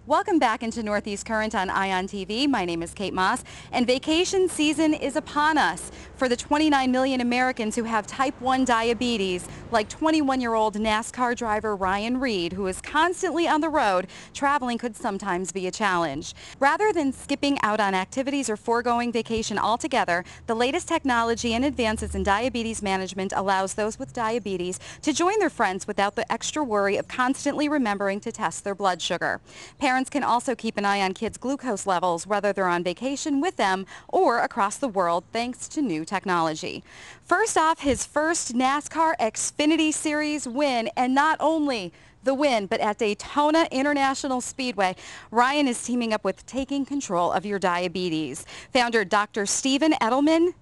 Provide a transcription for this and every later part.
Welcome back into Northeast Current on Ion TV. My name is Kate Moss, and vacation season is upon us. For the 29 million Americans who have type 1 diabetes, like 21-year-old NASCAR driver Ryan Reed, who is constantly on the road, traveling could sometimes be a challenge. Rather than skipping out on activities or foregoing vacation altogether, the latest technology and advances in diabetes management allows those with diabetes to join their friends without the extra worry of constantly remembering to test their blood sugar. Parents can also keep an eye on kids' glucose levels, whether they're on vacation with them or across the world, thanks to new technology. First off, his first NASCAR XFINITY Series win, and not only the win, but at Daytona International Speedway, Ryan is teaming up with Taking Control of Your Diabetes. Founder Dr. Edelman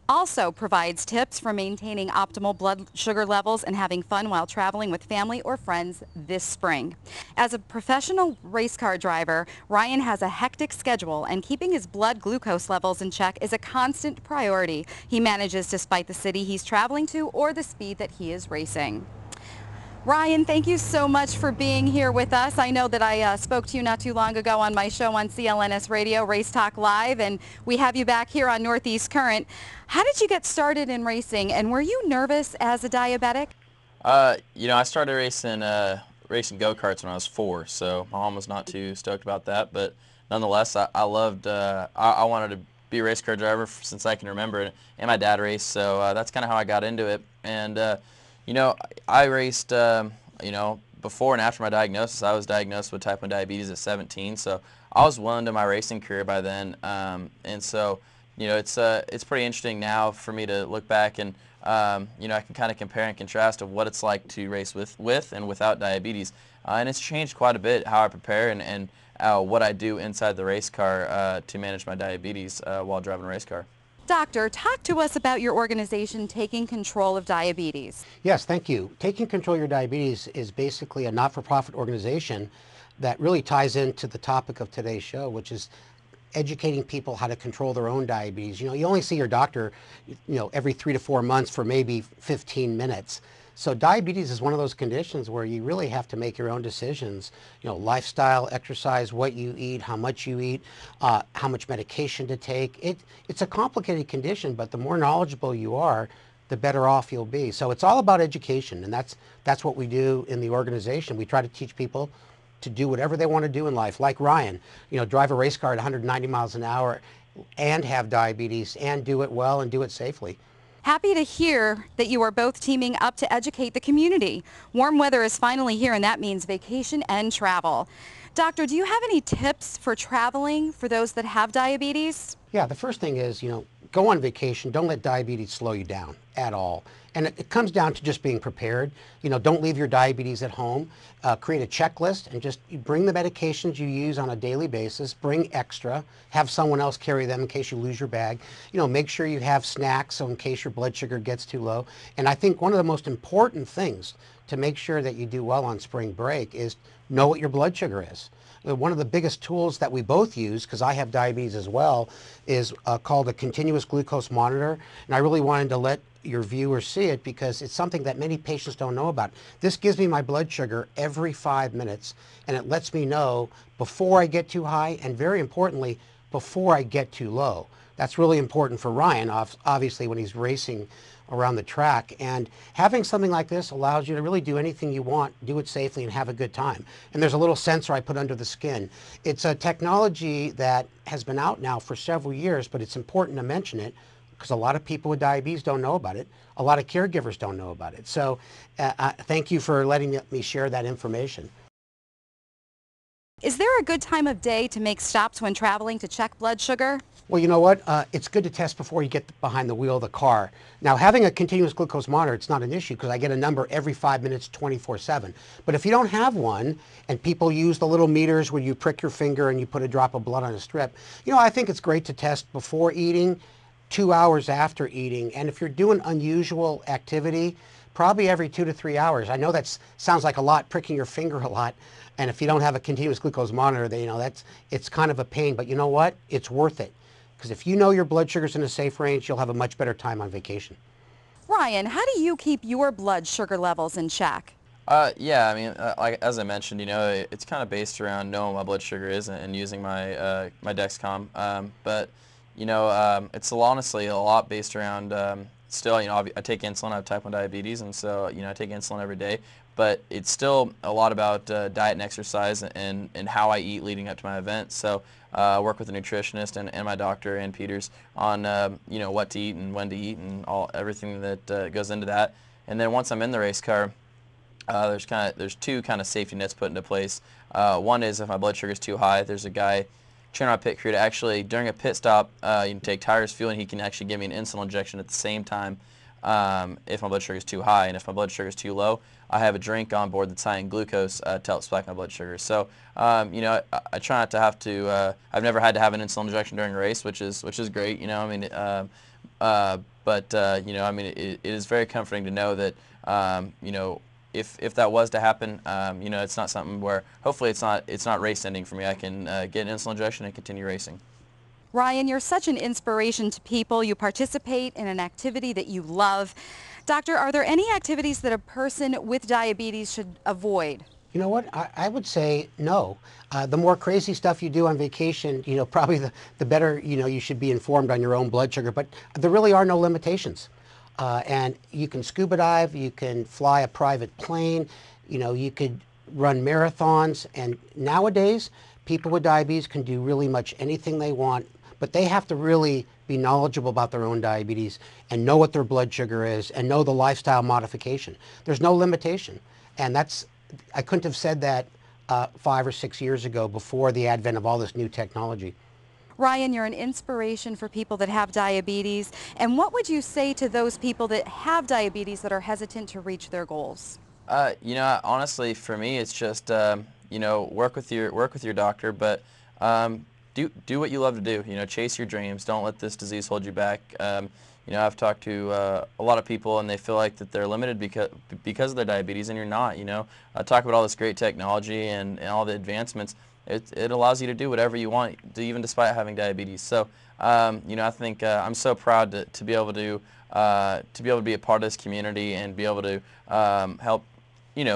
also provides tips for maintaining optimal blood sugar levels and having fun while traveling with family or friends this spring. As a professional race car driver, Ryan has a hectic schedule, and keeping his blood glucose levels in check is a constant priority. He manages despite the city he's traveling to or the speed that he is racing. Ryan, thank you so much for being here with us. I know that I spoke to you not too long ago on my show on CLNS Radio, Race Talk Live, and we have you back here on Northeast Current. How did you get started in racing, and were you nervous as a diabetic? I started racing go-karts when I was 4, so my mom was not too stoked about that, but nonetheless, I loved, I wanted to be a race car driver since I can remember, and my dad raced, so that's kind of how I got into it. And I raced, before and after my diagnosis. I was diagnosed with type 1 diabetes at 17, so I was well into my racing career by then. And so, it's pretty interesting now for me to look back and, I can kind of compare and contrast of what it's like to race with and without diabetes. And it's changed quite a bit how I prepare and what I do inside the race car to manage my diabetes while driving a race car. Doctor, talk to us about your organization, Taking Control of Diabetes. Yes, thank you. Taking Control of Your Diabetes is basically a not-for-profit organization that really ties into the topic of today's show, which is educating people how to control their own diabetes. You only see your doctor, every 3 to 4 months for maybe 15 minutes. So diabetes is one of those conditions where you really have to make your own decisions. Lifestyle, exercise, what you eat, how much you eat, how much medication to take. It's a complicated condition, but the more knowledgeable you are, the better off you'll be. So it's all about education, and that's what we do in the organization. We try to teach people to do whatever they want to do in life, like Ryan, drive a race car at 190 miles an hour and have diabetes and do it well and do it safely. Happy to hear that you are both teaming up to educate the community. Warm weather is finally here, and that means vacation and travel. Doctor, do you have any tips for traveling for those that have diabetes? Yeah, the first thing is, go on vacation. Don't let diabetes slow you down at all. And it comes down to just being prepared. Don't leave your diabetes at home. Create a checklist and just bring the medications you use on a daily basis. Bring extra. Have someone else carry them in case you lose your bag. Make sure you have snacks so in case your blood sugar gets too low. And I think one of the most important things to make sure that you do well on spring break is know what your blood sugar is. One of the biggest tools that we both use, because I have diabetes as well, is called a continuous glucose monitor. And I really wanted to let your viewers see it because it's something that many patients don't know about. This gives me my blood sugar every 5 minutes, and it lets me know before I get too high and, very importantly, before I get too low. That's really important for Ryan, obviously, when he's racing around the track. And having something like this allows you to really do anything you want, do it safely, and have a good time. And there's a little sensor I put under the skin. It's a technology that has been out now for several years, but it's important to mention it because a lot of people with diabetes don't know about it. A lot of caregivers don't know about it. So thank you for letting me share that information. Is there a good time of day to make stops when traveling to check blood sugar? Well, you know what? It's good to test before you get behind the wheel of the car. Now, having a continuous glucose monitor, it's not an issue because I get a number every 5 minutes, 24/7. But if you don't have one, and people use the little meters where you prick your finger and you put a drop of blood on a strip, I think it's great to test before eating, 2 hours after eating, and if you're doing unusual activity, probably every 2 to 3 hours. I know that sounds like a lot, pricking your finger a lot, and if you don't have a continuous glucose monitor, it's kind of a pain, but you know what? It's worth it. Because if you know your blood sugar's in a safe range, you'll have a much better time on vacation. Ryan, how do you keep your blood sugar levels in check? Yeah, I mean, like as I mentioned, it's kind of based around knowing what my blood sugar is and using my my Dexcom. But it's honestly a lot based around still, I take insulin. I have type 1 diabetes, and so I take insulin every day. But it's still a lot about diet and exercise and how I eat leading up to my event. So I work with a nutritionist and my doctor and Peters on what to eat and when to eat and everything that goes into that. And then once I'm in the race car, there's two kind of safety nets put into place. One is if my blood sugar is too high, there's a guy training our pit crew to actually, during a pit stop, you can take tires fuel, and he can actually give me an insulin injection at the same time if my blood sugar is too high. And if my blood sugar is too low, I have a drink on board that's high in glucose to help spike my blood sugar. So I try not to have to. I've never had to have an insulin injection during a race, which is great. I mean, I mean, it is very comforting to know that if that was to happen, it's not something where hopefully it's not race ending for me. I can get an insulin injection and continue racing. Ryan, you're such an inspiration to people. You participate in an activity that you love. Doctor, are there any activities that a person with diabetes should avoid? You know what? I would say no. The more crazy stuff you do on vacation, probably the better, you should be informed on your own blood sugar. But there really are no limitations. And you can scuba dive, you can fly a private plane, you could run marathons. And nowadays, people with diabetes can do really much anything they want, but they have to really be knowledgeable about their own diabetes and know what their blood sugar is and know the lifestyle modification. There's no limitation. And I couldn't have said that 5 or 6 years ago before the advent of all this new technology. Ryan, you're an inspiration for people that have diabetes. And what would you say to those people that have diabetes that are hesitant to reach their goals? Honestly, for me, it's just work with your doctor, but do what you love to do. Chase your dreams. Don't let this disease hold you back. I've talked to a lot of people, and they feel like that they're limited because of their diabetes, and you're not. Talk about all this great technology and all the advancements. It allows you to do whatever you want, even despite having diabetes. So, I think I'm so proud to be able to be a part of this community and be able to help,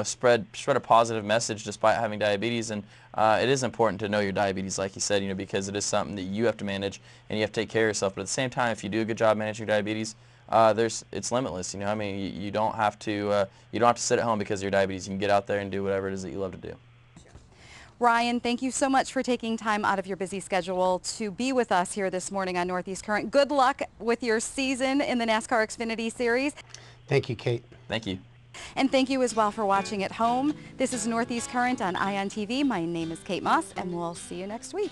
spread a positive message despite having diabetes. And it is important to know your diabetes, like you said, because it is something that you have to manage and you have to take care of yourself. But at the same time, if you do a good job managing your diabetes, it's limitless. I mean, you don't have to sit at home because of your diabetes. You can get out there and do whatever it is that you love to do. Ryan, thank you so much for taking time out of your busy schedule to be with us here this morning on Northeast Current. Good luck with your season in the NASCAR XFINITY Series. Thank you, Kate. Thank you. And thank you as well for watching at home. This is Northeast Current on ION TV. My name is Kate Moss, and we'll see you next week.